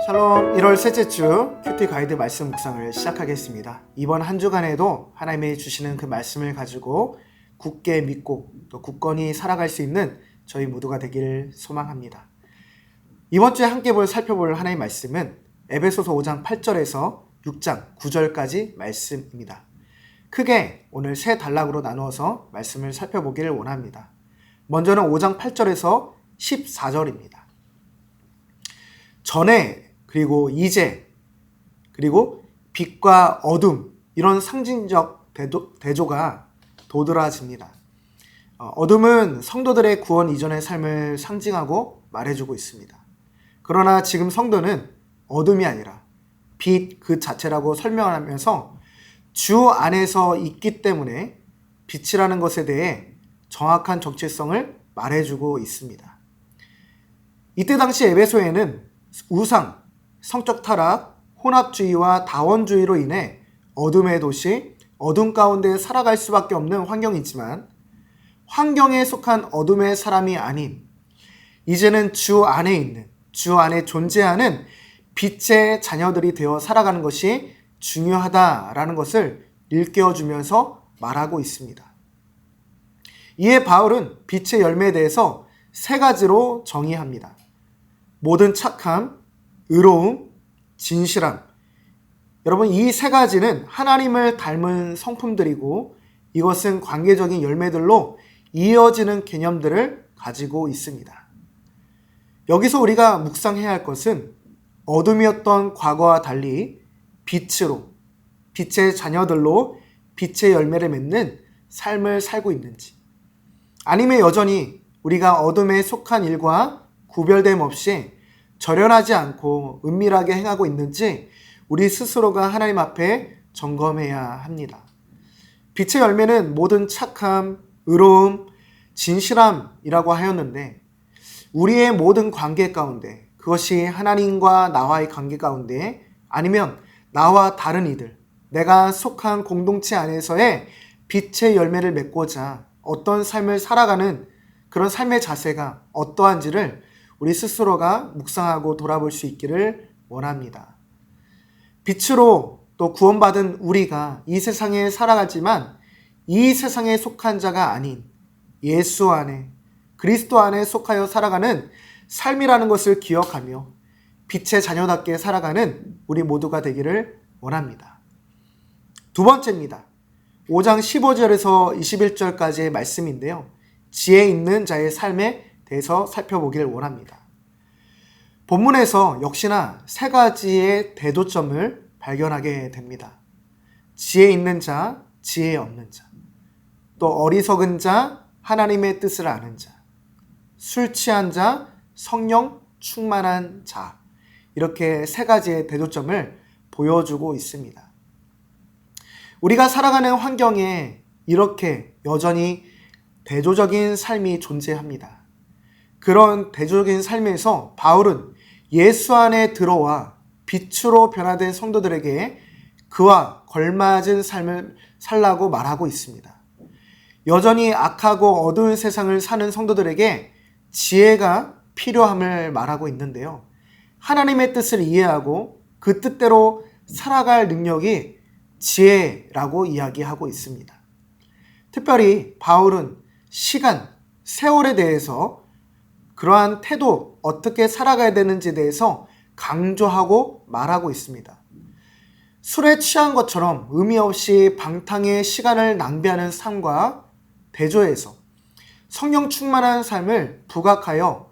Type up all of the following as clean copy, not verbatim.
샬롬. 1월 셋째 주 큐티 가이드 말씀 묵상을 시작하겠습니다. 이번 한 주간에도 하나님이 주시는 그 말씀을 가지고 굳게 믿고 또 굳건히 살아갈 수 있는 저희 모두가 되기를 소망합니다. 이번 주에 함께 살펴볼 하나님의 말씀은 에베소서 5장 8절에서 6장 9절까지 말씀입니다. 크게 오늘 세 단락으로 나누어서 말씀을 살펴보기를 원합니다. 먼저는 5장 8절에서 14절입니다. 전에 그리고 이제 그리고 빛과 어둠, 이런 상징적 대조가 도드라집니다. 어둠은 성도들의 구원 이전의 삶을 상징하고 말해주고 있습니다. 그러나 지금 성도는 어둠이 아니라 빛 그 자체라고 설명하면서 주 안에서 있기 때문에 빛이라는 것에 대해 정확한 정체성을 말해주고 있습니다. 이때 당시 에베소에는 우상, 성적 타락, 혼합주의와 다원주의로 인해 어둠의 도시, 어둠 가운데 살아갈 수밖에 없는 환경이지만 환경에 속한 어둠의 사람이 아닌 이제는 주 안에 있는, 주 안에 존재하는 빛의 자녀들이 되어 살아가는 것이 중요하다라는 것을 일깨워주면서 말하고 있습니다. 이에 바울은 빛의 열매에 대해서 세 가지로 정의합니다. 모든 착함, 의로움, 진실함. 여러분, 이 세 가지는 하나님을 닮은 성품들이고 이것은 관계적인 열매들로 이어지는 개념들을 가지고 있습니다. 여기서 우리가 묵상해야 할 것은 어둠이었던 과거와 달리 빛으로, 빛의 자녀들로 빛의 열매를 맺는 삶을 살고 있는지, 아니면 여전히 우리가 어둠에 속한 일과 구별됨 없이 절연하지 않고 은밀하게 행하고 있는지 우리 스스로가 하나님 앞에 점검해야 합니다. 빛의 열매는 모든 착함, 의로움, 진실함이라고 하였는데 우리의 모든 관계 가운데, 그것이 하나님과 나와의 관계 가운데 아니면 나와 다른 이들, 내가 속한 공동체 안에서의 빛의 열매를 맺고자 어떤 삶을 살아가는 그런 삶의 자세가 어떠한지를 우리 스스로가 묵상하고 돌아볼 수 있기를 원합니다. 빛으로 또 구원받은 우리가 이 세상에 살아가지만 이 세상에 속한 자가 아닌 예수 안에, 그리스도 안에 속하여 살아가는 삶이라는 것을 기억하며 빛의 자녀답게 살아가는 우리 모두가 되기를 원합니다. 두 번째입니다. 5장 15절에서 21절까지의 말씀인데요. 지혜 있는 자의 삶에 대해서 살펴보기를 원합니다. 본문에서 역시나 세 가지의 대조점을 발견하게 됩니다. 지혜 있는 자, 지혜 없는 자, 또 어리석은 자, 하나님의 뜻을 아는 자, 술 취한 자, 성령 충만한 자, 이렇게 세 가지의 대조점을 보여주고 있습니다. 우리가 살아가는 환경에 이렇게 여전히 대조적인 삶이 존재합니다. 그런 대조적인 삶에서 바울은 예수 안에 들어와 빛으로 변화된 성도들에게 그와 걸맞은 삶을 살라고 말하고 있습니다. 여전히 악하고 어두운 세상을 사는 성도들에게 지혜가 필요함을 말하고 있는데요. 하나님의 뜻을 이해하고 그 뜻대로 살아갈 능력이 지혜라고 이야기하고 있습니다. 특별히 바울은 시간, 세월에 대해서 그러한 태도, 어떻게 살아가야 되는지에 대해서 강조하고 말하고 있습니다. 술에 취한 것처럼 의미 없이 방탕의 시간을 낭비하는 삶과 대조해서 성령 충만한 삶을 부각하여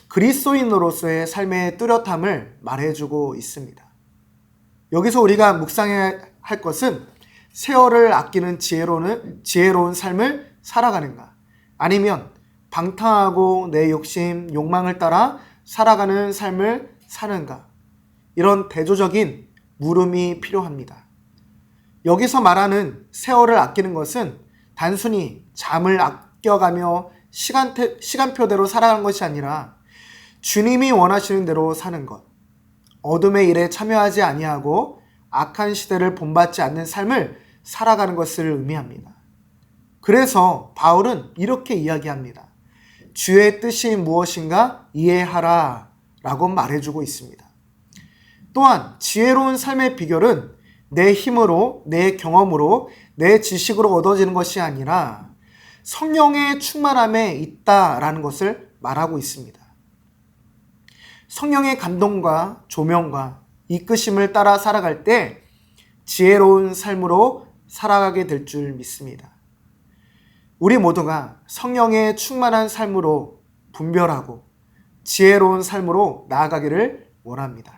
그리스도인으로서의 삶의 뚜렷함을 말해주고 있습니다. 여기서 우리가 묵상해야 할 것은 세월을 아끼는 지혜로운 삶을 살아가는가, 아니면 방탕하고 내 욕심, 욕망을 따라 살아가는 삶을 사는가, 이런 대조적인 물음이 필요합니다. 여기서 말하는 세월을 아끼는 것은 단순히 잠을 아껴가며 시간표대로 살아가는 것이 아니라 주님이 원하시는 대로 사는 것, 어둠의 일에 참여하지 아니하고 악한 시대를 본받지 않는 삶을 살아가는 것을 의미합니다. 그래서 바울은 이렇게 이야기합니다. 주의 뜻이 무엇인가 이해하라 라고 말해주고 있습니다. 또한 지혜로운 삶의 비결은 내 힘으로, 내 경험으로, 내 지식으로 얻어지는 것이 아니라 성령의 충만함에 있다라는 것을 말하고 있습니다. 성령의 감동과 조명과 이끄심을 따라 살아갈 때 지혜로운 삶으로 살아가게 될 줄 믿습니다. 우리 모두가 성령의 충만한 삶으로 분별하고 지혜로운 삶으로 나아가기를 원합니다.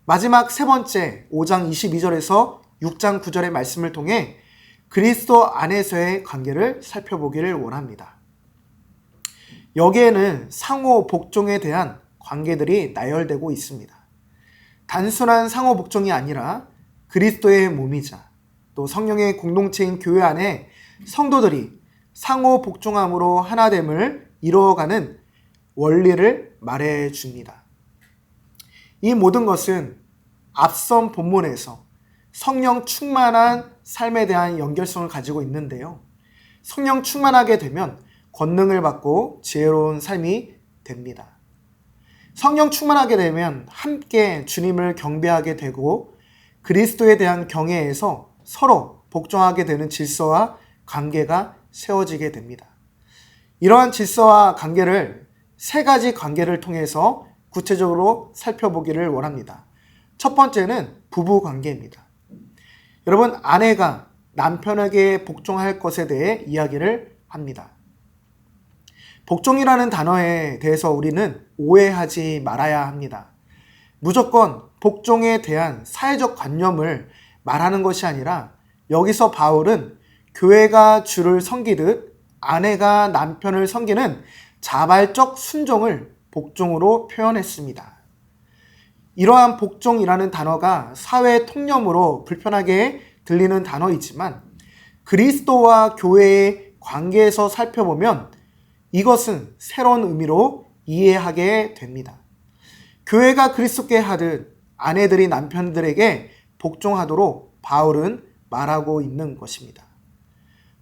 마지막 세 번째 5장 22절에서 6장 9절의 말씀을 통해 그리스도 안에서의 관계를 살펴보기를 원합니다. 여기에는 상호 복종에 대한 관계들이 나열되고 있습니다. 단순한 상호 복종이 아니라 그리스도의 몸이자 또 성령의 공동체인 교회 안에 성도들이 상호 복종함으로 하나됨을 이루어가는 원리를 말해 줍니다. 이 모든 것은 앞선 본문에서 성령 충만한 삶에 대한 연결성을 가지고 있는데요. 성령 충만하게 되면 권능을 받고 지혜로운 삶이 됩니다. 성령 충만하게 되면 함께 주님을 경배하게 되고 그리스도에 대한 경외에서 서로 복종하게 되는 질서와 관계가 세워지게 됩니다. 이러한 질서와 관계를 세 가지 관계를 통해서 구체적으로 살펴보기를 원합니다. 첫 번째는 부부 관계입니다. 여러분, 아내가 남편에게 복종할 것에 대해 이야기를 합니다. 복종이라는 단어에 대해서 우리는 오해하지 말아야 합니다. 무조건 복종에 대한 사회적 관념을 말하는 것이 아니라 여기서 바울은 교회가 주를 섬기듯 아내가 남편을 섬기는 자발적 순종을 복종으로 표현했습니다. 이러한 복종이라는 단어가 사회 통념으로 불편하게 들리는 단어이지만 그리스도와 교회의 관계에서 살펴보면 이것은 새로운 의미로 이해하게 됩니다. 교회가 그리스도께 하듯 아내들이 남편들에게 복종하도록 바울은 말하고 있는 것입니다.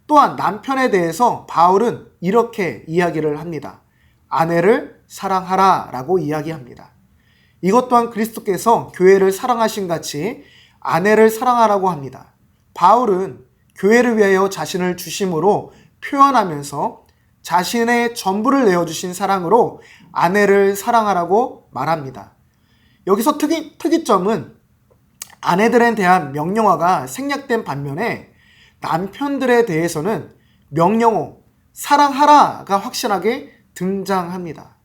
또한 남편에 대해서 바울은 이렇게 이야기를 합니다. 아내를 사랑하라 라고 이야기합니다. 이것 또한 그리스도께서 교회를 사랑하신 같이 아내를 사랑하라고 합니다. 바울은 교회를 위하여 자신을 주심으로 표현하면서 자신의 전부를 내어주신 사랑으로 아내를 사랑하라고 말합니다. 여기서 특이점은 아내들에 대한 명령어가 생략된 반면에 남편들에 대해서는 명령어 사랑하라가 확실하게 등장합니다.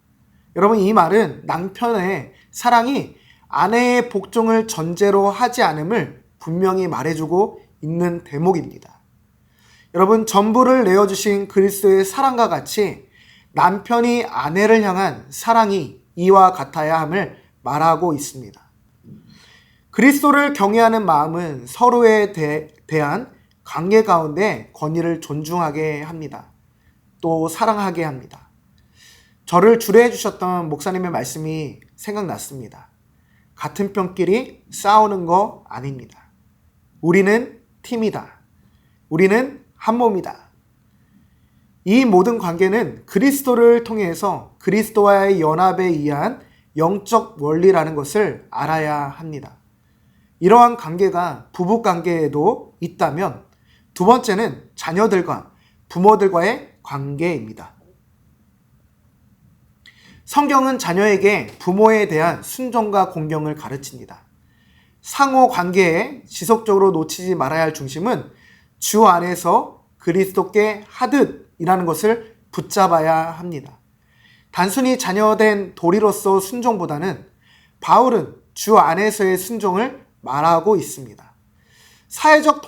여러분, 이 말은 남편의 사랑이 아내의 복종을 전제로 하지 않음을 분명히 말해주고 있는 대목입니다. 여러분, 전부를 내어주신 그리스도의 사랑과 같이 남편이 아내를 향한 사랑이 이와 같아야 함을 말하고 있습니다. 그리스도를 경외하는 마음은 서로에 대한 관계 가운데 권위를 존중하게 합니다. 또 사랑하게 합니다. 저를 주례해 주셨던 목사님의 말씀이 생각났습니다. 같은 편끼리 싸우는 거 아닙니다. 우리는 팀이다. 우리는 한 몸이다. 이 모든 관계는 그리스도를 통해서 그리스도와의 연합에 의한 영적 원리라는 것을 알아야 합니다. 이러한 관계가 부부 관계에도 있다면 두 번째는 자녀들과 부모들과의 관계입니다. 성경은 자녀에게 부모에 대한 순종과 공경을 가르칩니다. 상호 관계에 지속적으로 놓치지 말아야 할 중심은 주 안에서 그리스도께 하듯이라는 것을 붙잡아야 합니다. 단순히 자녀된 도리로서 순종보다는 바울은 주 안에서의 순종을 말하고 있습니다. 사회적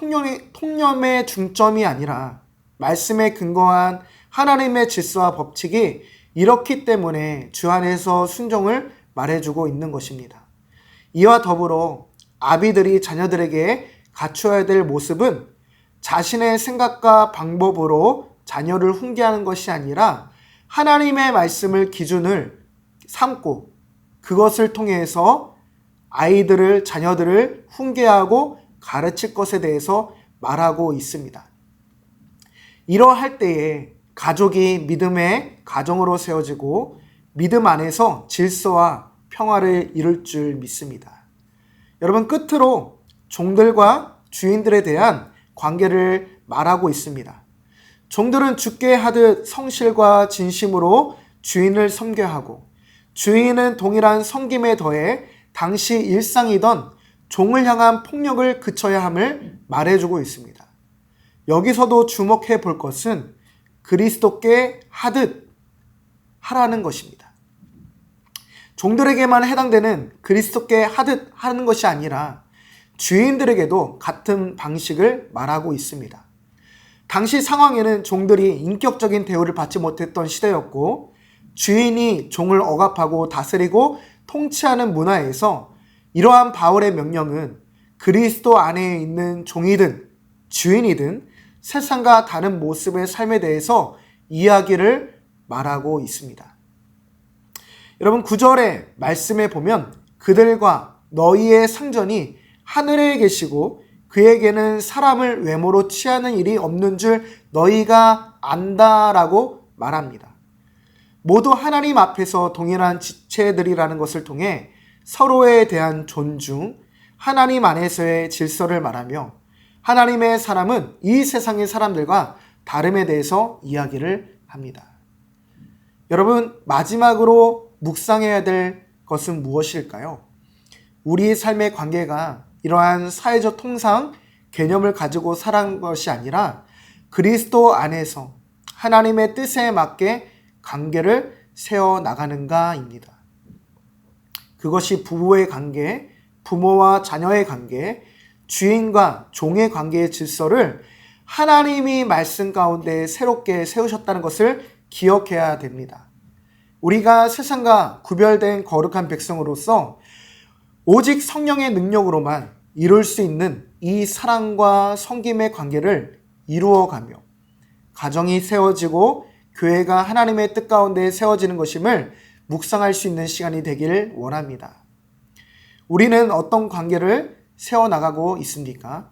통념의 중점이 아니라 말씀에 근거한 하나님의 질서와 법칙이 이렇기 때문에 주 안에서 순종을 말해주고 있는 것입니다. 이와 더불어 아비들이 자녀들에게 갖춰야 될 모습은 자신의 생각과 방법으로 자녀를 훈계하는 것이 아니라 하나님의 말씀을 기준을 삼고 그것을 통해서 자녀들을 훈계하고 가르칠 것에 대해서 말하고 있습니다. 이러할 때에 가족이 믿음의 가정으로 세워지고 믿음 안에서 질서와 평화를 이룰 줄 믿습니다. 여러분, 끝으로 종들과 주인들에 대한 관계를 말하고 있습니다. 종들은 주께 하듯 성실과 진심으로 주인을 섬겨야 하고, 주인은 동일한 섬김에 더해 당시 일상이던 종을 향한 폭력을 그쳐야 함을 말해주고 있습니다. 여기서도 주목해 볼 것은 그리스도께 하듯 하라는 것입니다. 종들에게만 해당되는 그리스도께 하듯 하는 것이 아니라 주인들에게도 같은 방식을 말하고 있습니다. 당시 상황에는 종들이 인격적인 대우를 받지 못했던 시대였고, 주인이 종을 억압하고 다스리고 통치하는 문화에서 이러한 바울의 명령은 그리스도 안에 있는 종이든 주인이든 세상과 다른 모습의 삶에 대해서 이야기를 말하고 있습니다. 여러분, 9절의 말씀에 보면 그들과 너희의 상전이 하늘에 계시고 그에게는 사람을 외모로 취하는 일이 없는 줄 너희가 안다라고 말합니다. 모두 하나님 앞에서 동일한 지체들이라는 것을 통해 서로에 대한 존중, 하나님 안에서의 질서를 말하며 하나님의 사람은 이 세상의 사람들과 다름에 대해서 이야기를 합니다. 여러분, 마지막으로 묵상해야 될 것은 무엇일까요? 우리의 삶의 관계가 이러한 사회적 통상 개념을 가지고 살아가는 것이 아니라 그리스도 안에서 하나님의 뜻에 맞게 관계를 세워나가는가입니다. 그것이 부부의 관계, 부모와 자녀의 관계, 주인과 종의 관계의 질서를 하나님이 말씀 가운데 새롭게 세우셨다는 것을 기억해야 됩니다. 우리가 세상과 구별된 거룩한 백성으로서 오직 성령의 능력으로만 이룰 수 있는 이 사랑과 섬김의 관계를 이루어가며 가정이 세워지고 교회가 하나님의 뜻 가운데 세워지는 것임을 묵상할 수 있는 시간이 되기를 원합니다. 우리는 어떤 관계를 세워나가고 있습니까?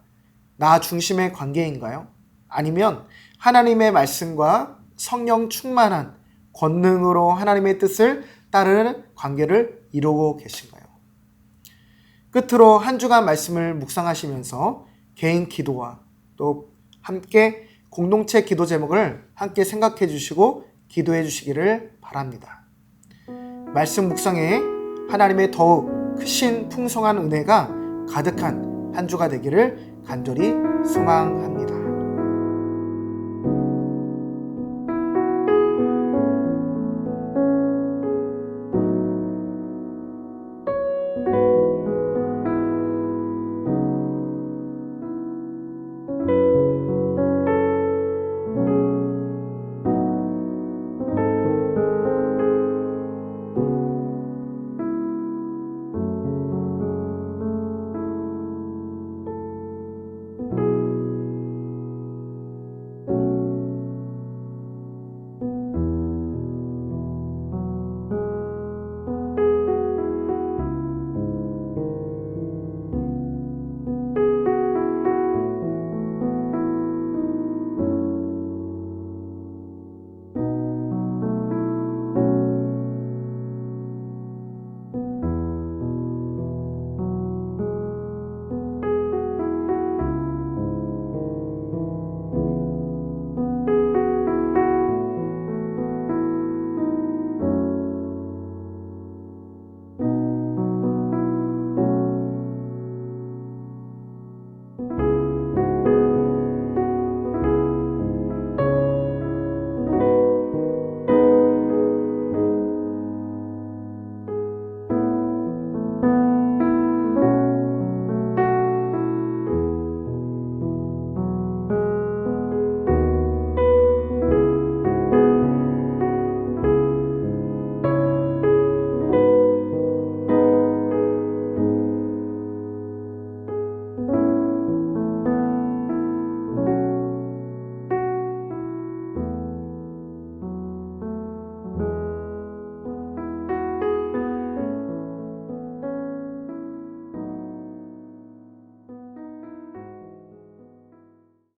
나 중심의 관계인가요? 아니면 하나님의 말씀과 성령 충만한 권능으로 하나님의 뜻을 따르는 관계를 이루고 계신가요? 끝으로 한 주간 말씀을 묵상하시면서 개인 기도와 또 함께 공동체 기도 제목을 함께 생각해 주시고 기도해 주시기를 바랍니다. 말씀 묵상에 하나님의 더욱 크신 풍성한 은혜가 가득한 한 주가 되기를 간절히 소망합니다.